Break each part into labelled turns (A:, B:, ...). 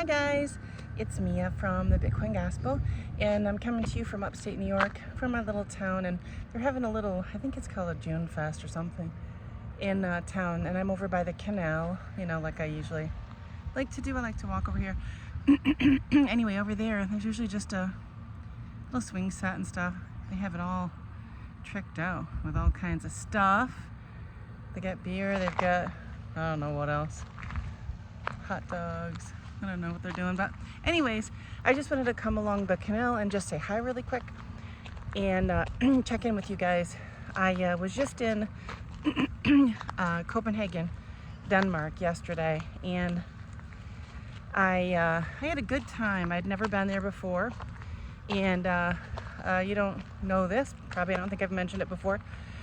A: Hi guys, it's Mia from the Bitcoin Gospel, and I'm coming to you from upstate New York, from my little town, and they're having a little, I think it's called a June Fest or something, in town, and I'm over by the canal, you know, like I usually like to do. I like to walk over here. Anyway, over there's usually just a little swing set and stuff. They have it all tricked out with all kinds of stuff. They got beer, they've got, I don't know what else, hot dogs. I don't know what they're doing, but anyways, I just wanted to come along the canal and just say hi really quick and check in with you guys. I was just in Copenhagen, Denmark yesterday, and I had a good time. I'd never been there before, and you don't know this, probably. I don't think I've mentioned it before,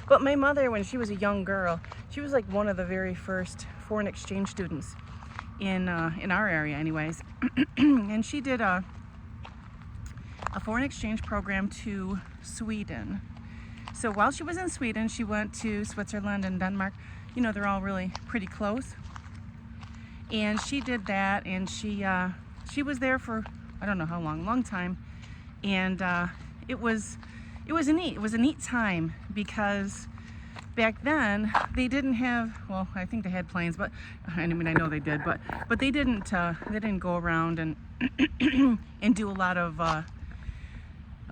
A: but my mother, when she was a young girl, she was like one of the very first foreign exchange students in our area anyways. And she did a foreign exchange program to Sweden. So while she was in Sweden, she went to Switzerland and Denmark. You know, they're all really pretty close. And she did that, and she was there for I don't know how long time. And it was a neat time, because back then they didn't have, well, I think they had planes, but I mean, I know they did, but they didn't go around and and do a lot of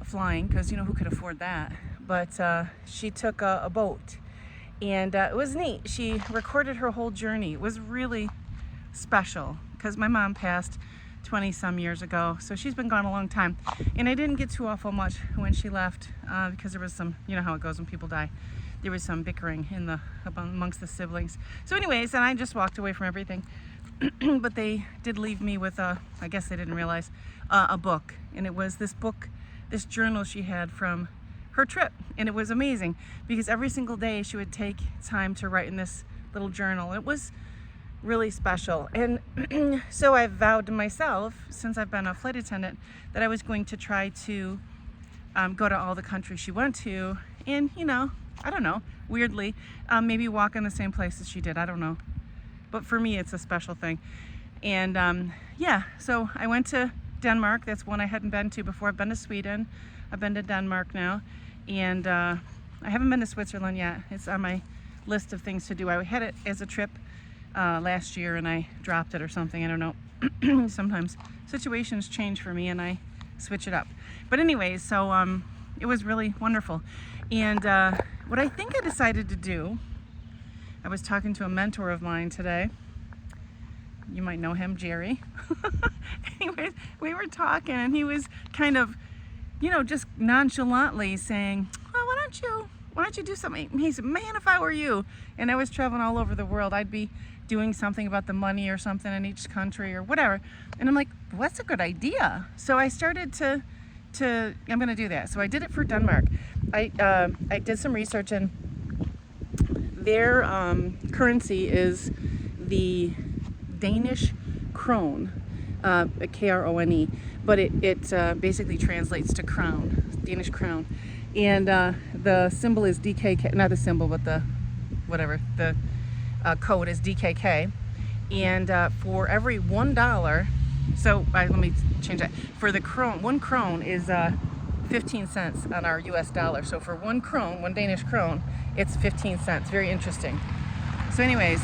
A: flying, because, you know, who could afford that? But she took a boat, and it was neat. She recorded her whole journey. It was really special, because my mom passed 20 some years ago, so she's been gone a long time, and I didn't get too awful much when she left, because there was some, you know how it goes when people die. There was some bickering amongst the siblings. So anyways, and I just walked away from everything. But they did leave me with I guess they didn't realize, a book. And it was this book, this journal she had from her trip. And it was amazing, because every single day she would take time to write in this little journal. It was really special. And so I vowed to myself, since I've been a flight attendant, that I was going to try to go to all the countries she went to, and, you know, I don't know, weirdly, maybe walk in the same places she did. I don't know. But for me, it's a special thing. And yeah, so I went to Denmark. That's one I hadn't been to before. I've been to Sweden. I've been to Denmark now. And I haven't been to Switzerland yet. It's on my list of things to do. I had it as a trip last year, and I dropped it or something. I don't know. Sometimes situations change for me and I switch it up. But anyways, so it was really wonderful. And what I think I decided to do, I was talking to a mentor of mine today. You might know him, Jerry. Anyways, we were talking, and he was kind of, you know, just nonchalantly saying, "Oh, why don't you do something?" He said, "Man, if I were you, and I was traveling all over the world, I'd be doing something about the money or something in each country or whatever." And I'm like, well, that's a good idea. So I started to I'm going to do that. So I did it for Denmark. I did some research, and their currency is the Danish Krone, Krone, but it basically translates to crown, Danish crown. And the symbol is DKK, not the symbol, but the code is DKK. And for every $1, so let me change that. For the krone, 1 krone is 15 cents on our US dollar. So for 1 krone, 1 Danish krone, it's 15 cents. Very interesting. So anyways,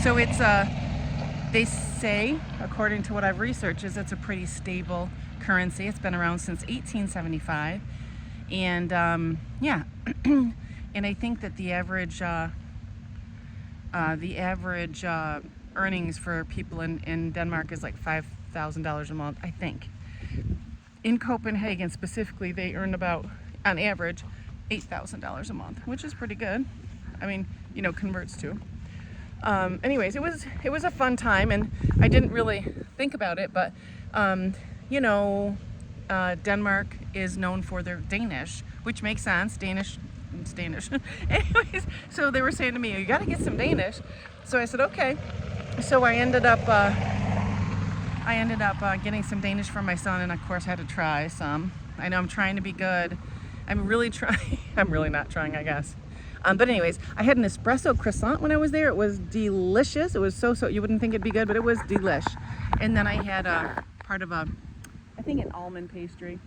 A: so it's, they say, according to what I've researched, is it's a pretty stable currency. It's been around since 1875. And yeah, and I think that the average earnings for people in Denmark is like $5,000 a month, I think. In Copenhagen specifically, they earn about, on average, $8,000 a month, which is pretty good. I mean, you know, converts to. Anyways, it was a fun time, and I didn't really think about it, but you know, Denmark is known for their Danish, which makes sense. It's Danish. Anyways, so they were saying to me, "You got to get some Danish." So I said, okay. So I ended up getting some Danish for my son, and of course I had to try some. I know I'm trying to be good. I'm really trying. I'm really not trying, I guess. But anyways, I had an espresso croissant when I was there. It was delicious. It was so, you wouldn't think it'd be good, but it was delish. And then I had a part of I think an almond pastry.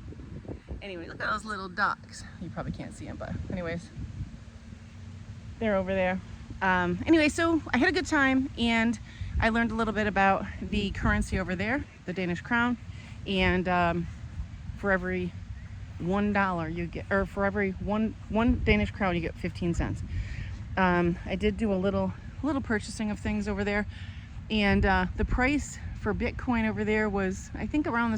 A: Anyway, look at those little ducks. You probably can't see them, but anyways, they're over there. Anyway, so I had a good time, and I learned a little bit about the currency over there, the Danish Krone, and for every $1 you get, or for every one Danish Krone you get 15 cents. I did do a little purchasing of things over there, and the price for Bitcoin over there was, I think, around the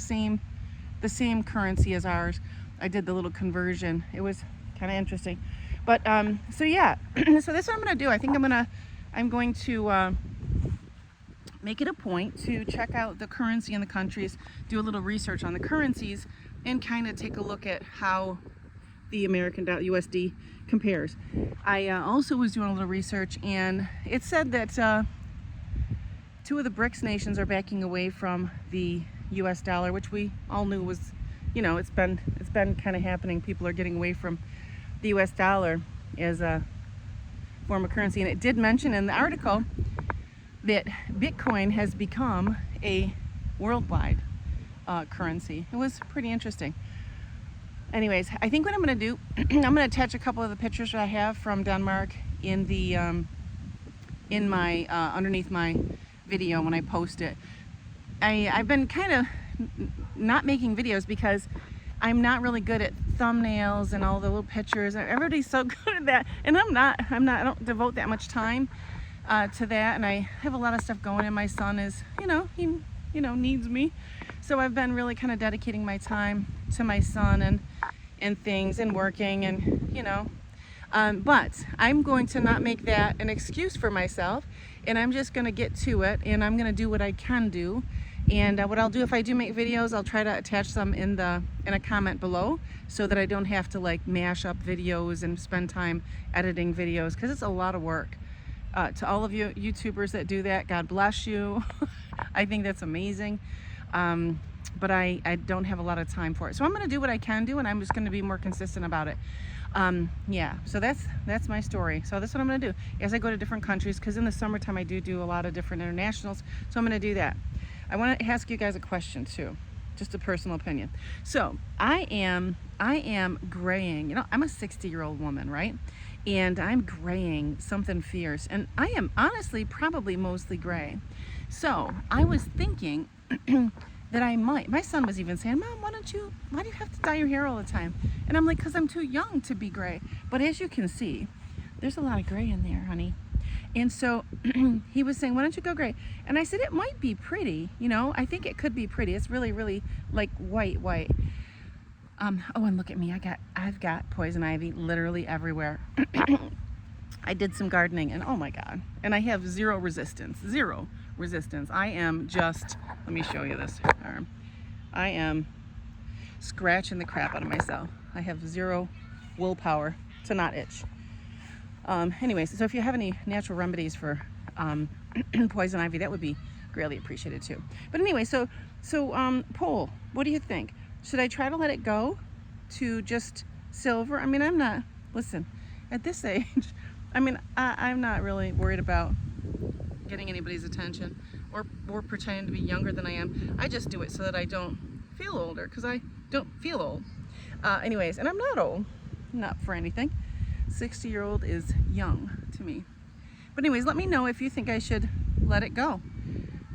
A: same currency as ours. I did the little conversion. It was kind of interesting. But so yeah, so that's what I'm gonna do. I think I'm going to make it a point to check out the currency in the countries, do a little research on the currencies, and kind of take a look at how the American USD compares. I also was doing a little research, and it said that 2 of the BRICS nations are backing away from the US dollar, which we all knew was, you know, it's been kind of happening. People are getting away from the US dollar as a form of currency. And it did mention in the article that Bitcoin has become a worldwide currency. It was pretty interesting. Anyways, I think what I'm going to do, I'm going to attach a couple of the pictures that I have from Denmark in the in my underneath my video when I post it. I've been kind of not making videos because I'm not really good at thumbnails and all the little pictures. Everybody's so good at that, and I don't devote that much time to that, and I have a lot of stuff going, and my son is, he needs me. So I've been really kind of dedicating my time to my son and things, and working, and but I'm going to not make that an excuse for myself, and I'm just going to get to it, and I'm going to do what I can do. And what I'll do, if I do make videos, I'll try to attach them in a comment below, so that I don't have to like mash up videos and spend time editing videos, because it's a lot of work. To all of you YouTubers that do that, God bless you. I think that's amazing. But I don't have a lot of time for it. So I'm going to do what I can do, and I'm just going to be more consistent about it. Yeah, so that's my story. So that's what I'm going to do as I go to different countries, because in the summertime I do a lot of different internationals. So I'm going to do that. I want to ask you guys a question too, just a personal opinion. So I am graying. I'm a 60-year-old woman, right? And I'm graying something fierce, and I am honestly probably mostly gray. So I was thinking that I might. My son was even saying, "Mom, why do you have to dye your hair all the time?" And I'm like, "Because I'm too young to be gray." But as you can see, there's a lot of gray in there, honey. And so he was saying, "Why don't you go gray?" And I said, "It might be pretty, I think it could be pretty. It's really, really like white. Oh, and look at me. I've got poison ivy literally everywhere. I did some gardening, and oh my God. And I have zero resistance. I am just, let me show you this arm. I am scratching the crap out of myself. I have zero willpower to not itch. Anyways, so if you have any natural remedies for poison ivy, that would be greatly appreciated too. But anyway, so poll, what do you think? Should I try to let it go to just silver? I mean, listen, at this age, I'm not really worried about getting anybody's attention or pretending to be younger than I am. I just do it so that I don't feel older, because I don't feel old. Anyways, and I'm not old, not for anything. 60-year-old is young to me. But anyways, let me know if you think I should let it go.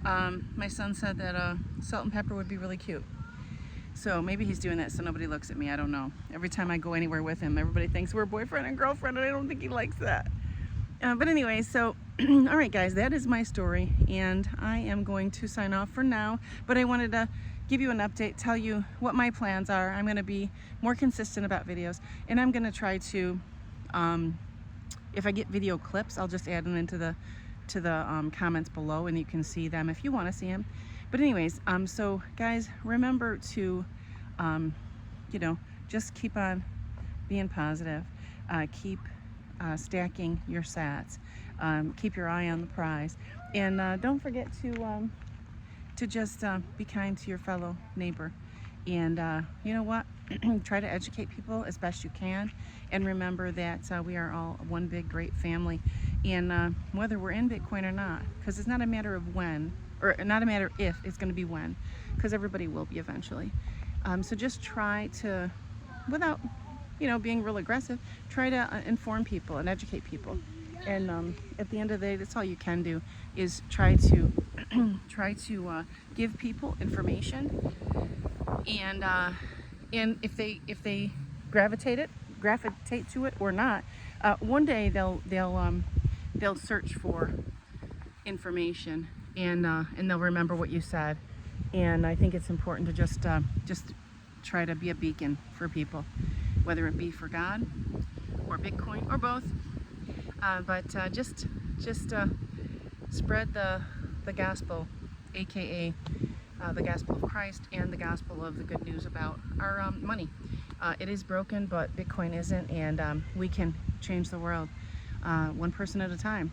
A: My son said that salt and pepper would be really cute. So maybe he's doing that so nobody looks at me. I don't know. Every time I go anywhere with him, everybody thinks we're boyfriend and girlfriend, and I don't think he likes that. But anyway, so all right, guys, that is my story, and I am going to sign off for now. But I wanted to give you an update, tell you what my plans are. I'm going to be more consistent about videos, and I'm going to try to, if I get video clips, I'll just add them into the comments below, and you can see them if you want to see them. But anyways, so guys, remember to, just keep on being positive. Keep stacking your sats. Keep your eye on the prize, and don't forget to just be kind to your fellow neighbor. And you know what? try to educate people as best you can, and remember that we are all one big great family, and whether we're in Bitcoin or not, because it's not a matter of when, or not a matter if, it's going to be when, because everybody will be eventually. So just try to, without being real aggressive, try to inform people and educate people. And at the end of the day, that's all you can do, is try to give people information, and if they gravitate to it or not, one day they'll search for information, and they'll remember what you said. And I think it's important to just try to be a beacon for people, whether it be for God or Bitcoin or both. But just spread the gospel, aka the gospel of Christ, and the gospel of the good news about our money. It is broken, but Bitcoin isn't, and we can change the world one person at a time.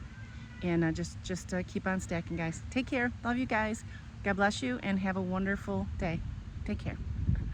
A: And just keep on stacking, guys. Take care. Love you guys. God bless you, and have a wonderful day. Take care.